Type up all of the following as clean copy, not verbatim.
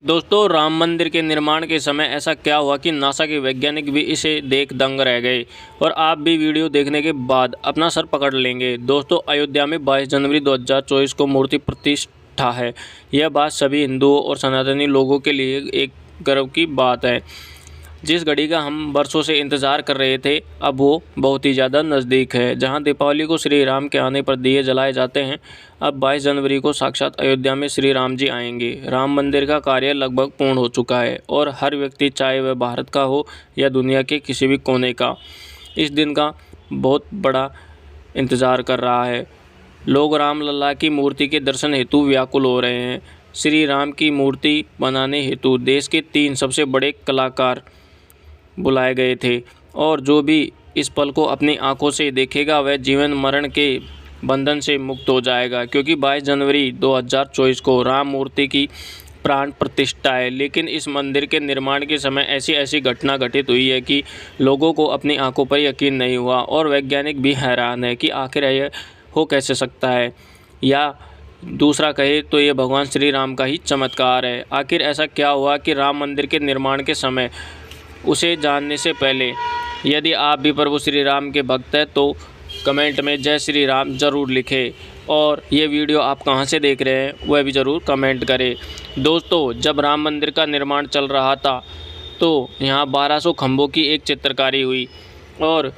दोस्तों, राम मंदिर के निर्माण के समय ऐसा क्या हुआ कि नासा के वैज्ञानिक भी इसे देख दंग रह गए और आप भी वीडियो देखने के बाद अपना सर पकड़ लेंगे। दोस्तों, अयोध्या में 22 जनवरी 2024 को मूर्ति प्रतिष्ठा है। यह बात सभी हिंदुओं और सनातनी लोगों के लिए एक गर्व की बात है। जिस घड़ी का हम वर्षों से इंतज़ार कर रहे थे, अब वो बहुत ही ज़्यादा नज़दीक है। जहां दीपावली को श्री राम के आने पर दिए जलाए जाते हैं, अब 22 जनवरी को साक्षात अयोध्या में श्री राम जी आएंगे। राम मंदिर का कार्य लगभग पूर्ण हो चुका है और हर व्यक्ति, चाहे वह भारत का हो या दुनिया के किसी भी कोने का, इस दिन का बहुत बड़ा इंतज़ार कर रहा है। लोग रामलला की मूर्ति के दर्शन हेतु व्याकुल हो रहे हैं। श्री राम की मूर्ति बनाने हेतु देश के 3 सबसे बड़े कलाकार बुलाए गए थे और जो भी इस पल को अपनी आंखों से देखेगा वह जीवन मरण के बंधन से मुक्त हो जाएगा, क्योंकि 22 जनवरी 2024 को राम मूर्ति की प्राण प्रतिष्ठा है। लेकिन इस मंदिर के निर्माण के समय ऐसी घटना घटित हुई है कि लोगों को अपनी आंखों पर यकीन नहीं हुआ और वैज्ञानिक भी हैरान है कि आखिर यह हो कैसे सकता है, या दूसरा कहे तो ये भगवान श्री राम का ही चमत्कार है। आखिर ऐसा क्या हुआ कि राम मंदिर के निर्माण के समय, उसे जानने से पहले यदि आप भी प्रभु श्री राम के भक्त हैं तो कमेंट में जय श्री राम ज़रूर लिखें और ये वीडियो आप कहां से देख रहे हैं वह भी ज़रूर कमेंट करें। दोस्तों, जब राम मंदिर का निर्माण चल रहा था तो यहां 1200 खंभों की एक चित्रकारी हुई और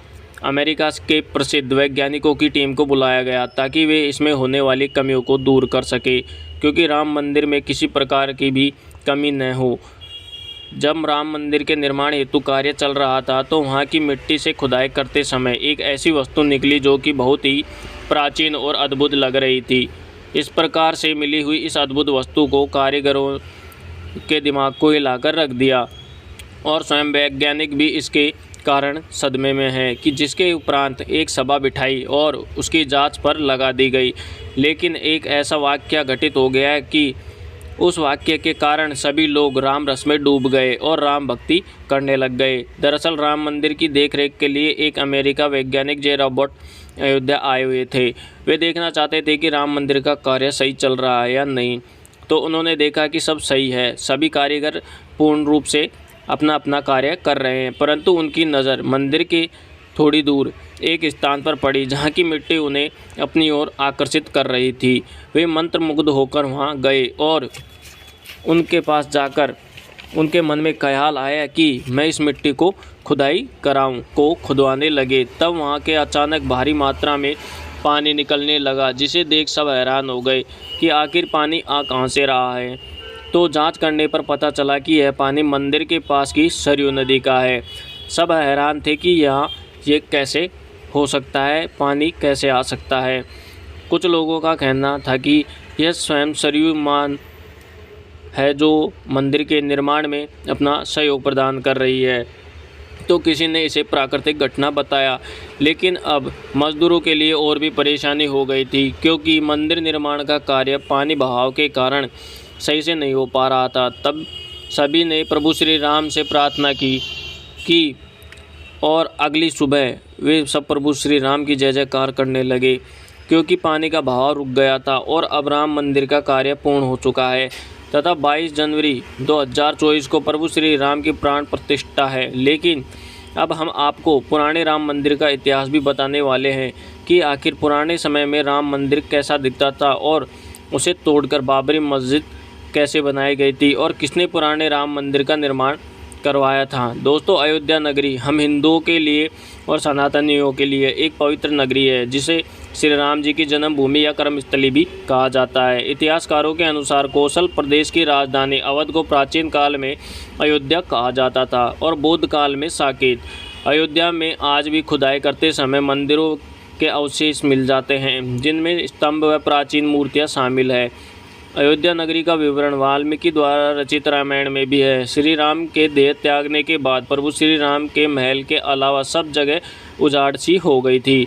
अमेरिका के प्रसिद्ध वैज्ञानिकों की टीम को बुलाया गया ताकि वे इसमें होने वाली कमियों को दूर कर सके, क्योंकि राम मंदिर में किसी प्रकार की भी कमी न हो। जब राम मंदिर के निर्माण हेतु कार्य चल रहा था तो वहाँ की मिट्टी से खुदाई करते समय एक ऐसी वस्तु निकली जो कि बहुत ही प्राचीन और अद्भुत लग रही थी। इस प्रकार से मिली हुई इस अद्भुत वस्तु को कारीगरों के दिमाग को हिलाकर रख दिया और स्वयं वैज्ञानिक भी इसके कारण सदमे में हैं कि जिसके उपरांत एक सभा बिठाई और उसकी जांच पर लगा दी गई। लेकिन एक ऐसा वाकया घटित हो गया कि उस वाक्य के कारण सभी लोग राम रस में डूब गए और राम भक्ति करने लग गए। दरअसल राम मंदिर की देखरेख के लिए एक अमेरिका वैज्ञानिक जे रॉबर्ट अयोध्या आए हुए थे। वे देखना चाहते थे कि राम मंदिर का कार्य सही चल रहा है या नहीं। तो उन्होंने देखा कि सब सही है, सभी कारीगर पूर्ण रूप से अपना अपना कार्य कर रहे हैं, परंतु उनकी नज़र मंदिर के थोड़ी दूर एक स्थान पर पड़ी जहाँ की मिट्टी उन्हें अपनी ओर आकर्षित कर रही थी। वे मंत्रमुग्ध होकर वहाँ गए और उनके पास जाकर उनके मन में ख्याल आया कि मैं इस मिट्टी को खुदाई कराऊं। को खुदवाने लगे, तब वहाँ के अचानक भारी मात्रा में पानी निकलने लगा, जिसे देख सब हैरान हो गए कि आखिर पानी आ कहाँ से रहा है। तो जांच करने पर पता चला कि यह पानी मंदिर के पास की सरयू नदी का है। सब हैरान थे कि यहाँ ये कैसे हो सकता है, पानी कैसे आ सकता है। कुछ लोगों का कहना था कि यह स्वयं सरयू मान है जो मंदिर के निर्माण में अपना सहयोग प्रदान कर रही है। तो किसी ने इसे प्राकृतिक घटना बताया, लेकिन अब मजदूरों के लिए और भी परेशानी हो गई थी, क्योंकि मंदिर निर्माण का कार्य पानी बहाव के कारण सही से नहीं हो पा रहा था। तब सभी ने प्रभु श्री राम से प्रार्थना की और अगली सुबह वे सब प्रभु श्री राम की जय जयकार करने लगे, क्योंकि पानी का बहाव रुक गया था और अब राम मंदिर का कार्य पूर्ण हो चुका है तथा 22 जनवरी 2024 को प्रभु श्री राम की प्राण प्रतिष्ठा है। लेकिन अब हम आपको पुराने राम मंदिर का इतिहास भी बताने वाले हैं कि आखिर पुराने समय में राम मंदिर कैसा दिखता था और उसे तोड़कर बाबरी मस्जिद कैसे बनाई गई थी और किसने पुराने राम मंदिर का निर्माण करवाया था। दोस्तों, अयोध्या नगरी हम हिंदुओं के लिए और सनातनियों के लिए एक पवित्र नगरी है, जिसे श्री राम जी की जन्मभूमि या कर्मस्थली भी कहा जाता है। इतिहासकारों के अनुसार कौशल प्रदेश की राजधानी अवध को प्राचीन काल में अयोध्या कहा जाता था और बौद्ध काल में साकेत। अयोध्या में आज भी खुदाई करते समय मंदिरों के अवशेष मिल जाते हैं, जिनमें स्तंभ व प्राचीन मूर्तियाँ शामिल है। अयोध्या नगरी का विवरण वाल्मीकि द्वारा रचित रामायण में भी है। श्री राम के देह त्यागने के बाद प्रभु श्री राम के महल के अलावा सब जगह उजाड़ सी हो गई थी।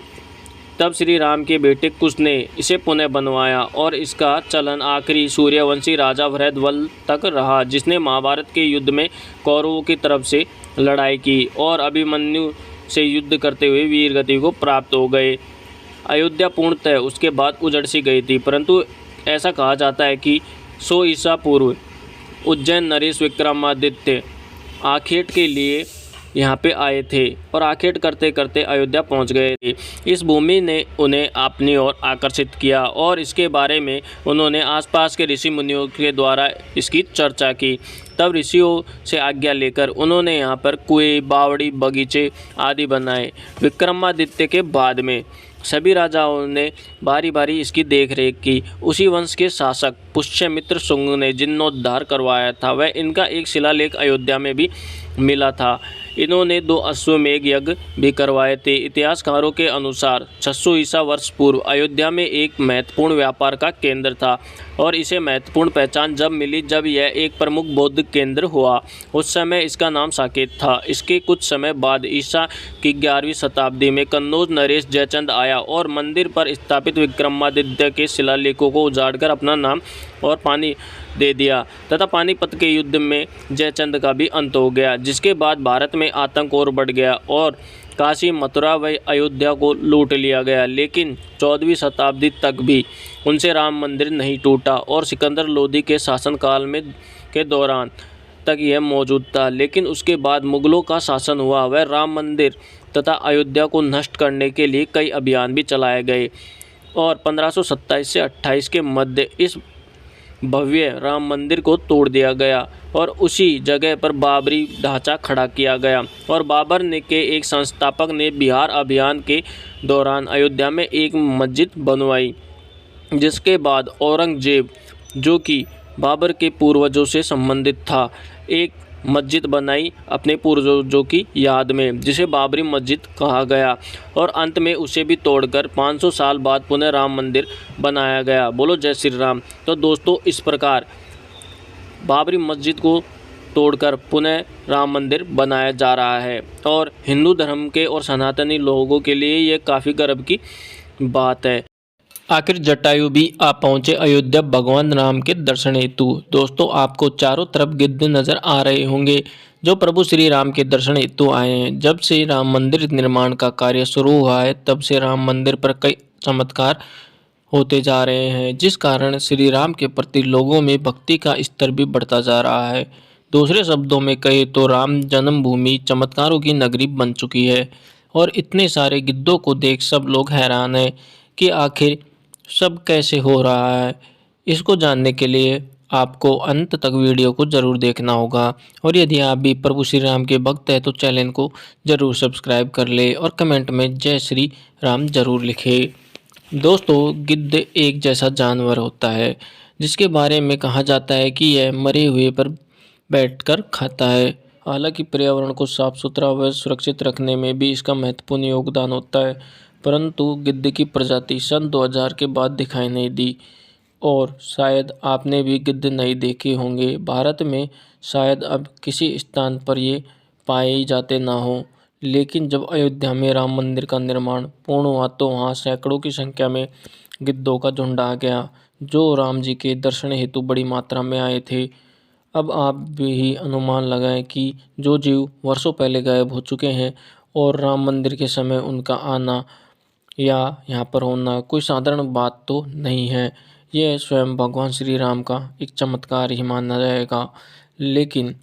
तब श्री राम के बेटे कुश ने इसे पुनः बनवाया और इसका चलन आखिरी सूर्यवंशी राजा भरतवल तक रहा, जिसने महाभारत के युद्ध में कौरवों की तरफ से लड़ाई की और अभिमन्यु से युद्ध करते हुए वीर गति को प्राप्त हो गए। अयोध्या पूर्णतः उसके बाद उजड़ सी गई थी, परंतु ऐसा कहा जाता है कि 100 ईसा पूर्व उज्जैन नरेश विक्रमादित्य आखेट के लिए यहाँ पे आए थे और आखेट करते करते अयोध्या पहुँच गए थे। इस भूमि ने उन्हें अपनी ओर आकर्षित किया और इसके बारे में उन्होंने आसपास के ऋषि मुनियों के द्वारा इसकी चर्चा की। तब ऋषियों से आज्ञा लेकर उन्होंने यहाँ पर कुएं, बावड़ी, बगीचे आदि बनाए। विक्रमादित्य के बाद में सभी राजाओं ने बारी बारी इसकी देखरेख की। उसी वंश के शासक पुष्यमित्र शुंग ने जीर्णोद्धार करवाया था। वह इनका एक शिलालेख अयोध्या में भी मिला था। इन्होंने 2 अश्वमेध यज्ञ भी करवाए थे। इतिहासकारों के अनुसार 600 ईसा वर्ष पूर्व अयोध्या में एक महत्वपूर्ण व्यापार का केंद्र था और इसे महत्वपूर्ण पहचान जब मिली जब यह एक प्रमुख बौद्ध केंद्र हुआ। उस समय इसका नाम साकेत था। इसके कुछ समय बाद ईसा की 11वीं शताब्दी में कन्नौज नरेश जयचंद आया और मंदिर पर स्थापित विक्रमादित्य के शिलालेखों को उजाड़कर अपना नाम और पानी दे दिया तथा पानीपत के युद्ध में जयचंद का भी अंत हो गया, जिसके बाद भारत में आतंक और बढ़ गया और काशी, मथुरा व अयोध्या को लूट लिया गया। लेकिन 14वीं शताब्दी तक भी उनसे राम मंदिर नहीं टूटा और सिकंदर लोदी के शासनकाल में के दौरान तक यह मौजूद था। लेकिन उसके बाद मुगलों का शासन हुआ। वह राम मंदिर तथा अयोध्या को नष्ट करने के लिए कई अभियान भी चलाए गए और 1527 से 28 के मध्य इस भव्य राम मंदिर को तोड़ दिया गया और उसी जगह पर बाबरी ढांचा खड़ा किया गया। और बाबर ने के एक संस्थापक ने बिहार अभियान के दौरान अयोध्या में एक मस्जिद बनवाई, जिसके बाद औरंगजेब, जो कि बाबर के पूर्वजों से संबंधित था, एक मस्जिद बनाई अपने पूर्वजों की याद में, जिसे बाबरी मस्जिद कहा गया और अंत में उसे भी तोड़कर 500 साल बाद पुनः राम मंदिर बनाया गया। बोलो जय श्री राम। तो दोस्तों, इस प्रकार बाबरी मस्जिद को तोड़कर पुनः राम मंदिर बनाया जा रहा है और हिंदू धर्म के और सनातनी लोगों के लिए ये काफ़ी गर्व की बात है। आखिर जटायु भी आ पहुंचे अयोध्या भगवान राम के दर्शन हेतु। दोस्तों, आपको चारों तरफ गिद्ध नजर आ रहे होंगे जो प्रभु श्री राम के दर्शन हेतु आए हैं। जब से राम मंदिर निर्माण का कार्य शुरू हुआ है तब से राम मंदिर पर कई चमत्कार होते जा रहे हैं, जिस कारण श्री राम के प्रति लोगों में भक्ति का स्तर भी बढ़ता जा रहा है। दूसरे शब्दों में कहे तो राम जन्मभूमि चमत्कारों की नगरी बन चुकी है और इतने सारे गिद्धों को देख सब लोग हैरान हैं कि आखिर सब कैसे हो रहा है। इसको जानने के लिए आपको अंत तक वीडियो को ज़रूर देखना होगा और यदि आप भी प्रभु श्री राम के भक्त हैं तो चैनल को ज़रूर सब्सक्राइब कर ले और कमेंट में जय श्री राम ज़रूर लिखे। दोस्तों, गिद्ध एक जैसा जानवर होता है जिसके बारे में कहा जाता है कि यह मरे हुए पर बैठकर खाता है। हालांकि पर्यावरण को साफ सुथरा व सुरक्षित रखने में भी इसका महत्वपूर्ण योगदान होता है, परंतु गिद्ध की प्रजाति सन 2000 के बाद दिखाई नहीं दी और शायद आपने भी गिद्ध नहीं देखे होंगे। भारत में शायद अब किसी स्थान पर ये पाए ही जाते ना हो, लेकिन जब अयोध्या में राम मंदिर का निर्माण पूर्ण हुआ तो वहाँ सैकड़ों की संख्या में गिद्धों का झुंड आ गया, जो राम जी के दर्शन हेतु बड़ी मात्रा में आए थे। अब आप भी अनुमान लगाएं कि जो जीव वर्षों पहले गायब हो चुके हैं और राम मंदिर के समय उनका आना या यहाँ पर होना कोई साधारण बात तो नहीं है। यह स्वयं भगवान श्री राम का एक चमत्कार ही माना जाएगा। लेकिन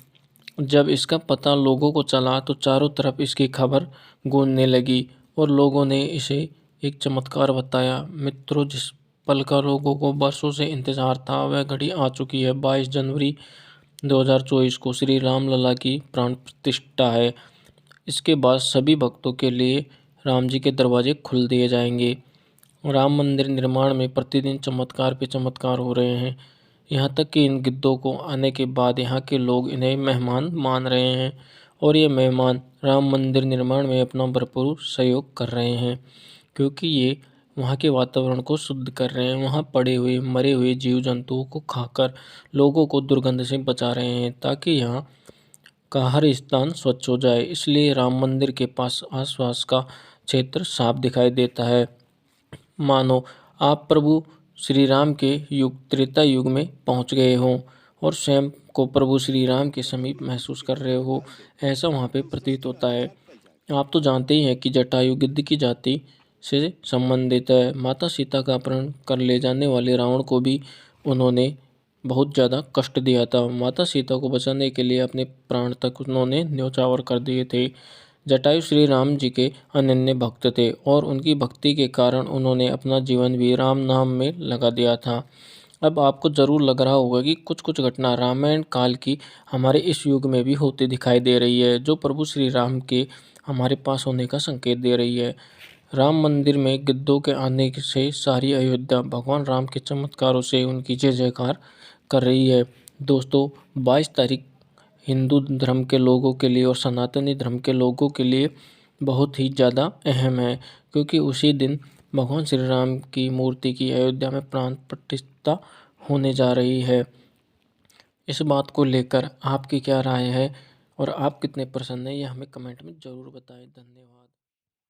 जब इसका पता लोगों को चला तो चारों तरफ इसकी खबर गूंजने लगी और लोगों ने इसे एक चमत्कार बताया। मित्रों, जिस पल का लोगों को बरसों से इंतजार था वह घड़ी आ चुकी है। 22 जनवरी 2024 को श्री राम लला की प्राण प्रतिष्ठा है। इसके बाद सभी भक्तों के लिए राम जी के दरवाजे खुल दिए जाएंगे। राम मंदिर निर्माण में प्रतिदिन चमत्कार पे चमत्कार हो रहे हैं। यहाँ तक कि इन गिद्धों को आने के बाद यहाँ के लोग इन्हें मेहमान मान रहे हैं और ये मेहमान राम मंदिर निर्माण में अपना भरपूर सहयोग कर रहे हैं, क्योंकि ये वहाँ के वातावरण को शुद्ध कर रहे हैं। वहाँ पड़े हुए मरे हुए जीव जंतुओं को खाकर लोगों को दुर्गंध से बचा रहे हैं ताकि यहाँ का हर स्थान स्वच्छ हो जाए। इसलिए राम मंदिर के पास आसपास का क्षेत्र साफ दिखाई देता है, मानो आप प्रभु श्री राम के युग त्रेता युग में पहुंच गए हों और स्वयं को प्रभु श्री राम के समीप महसूस कर रहे हो, ऐसा वहां पे प्रतीत होता है। आप तो जानते ही हैं कि जटायु गिद्ध की जाति से संबंधित है। माता सीता का अपहरण कर ले जाने वाले रावण को भी उन्होंने बहुत ज़्यादा कष्ट दिया था। माता सीता को बचाने के लिए अपने प्राण तक उन्होंने न्योछावर कर दिए थे। जटायु श्री राम जी के अनन्य भक्त थे और उनकी भक्ति के कारण उन्होंने अपना जीवन भी राम नाम में लगा दिया था। अब आपको ज़रूर लग रहा होगा कि कुछ कुछ घटना रामायण काल की हमारे इस युग में भी होती दिखाई दे रही है, जो प्रभु श्री राम के हमारे पास होने का संकेत दे रही है। राम मंदिर में गिद्धों के आने से सारी अयोध्या भगवान राम के चमत्कारों से उनकी जय जयकार कर रही है। दोस्तों, 22 तारीख हिंदू धर्म के लोगों के लिए और सनातनी धर्म के लोगों के लिए बहुत ही ज़्यादा अहम है, क्योंकि उसी दिन भगवान श्री राम की मूर्ति की अयोध्या में प्राण प्रतिष्ठा होने जा रही है। इस बात को लेकर आपकी क्या राय है और आप कितने प्रसन्न हैं, ये हमें कमेंट में ज़रूर बताएं। धन्यवाद।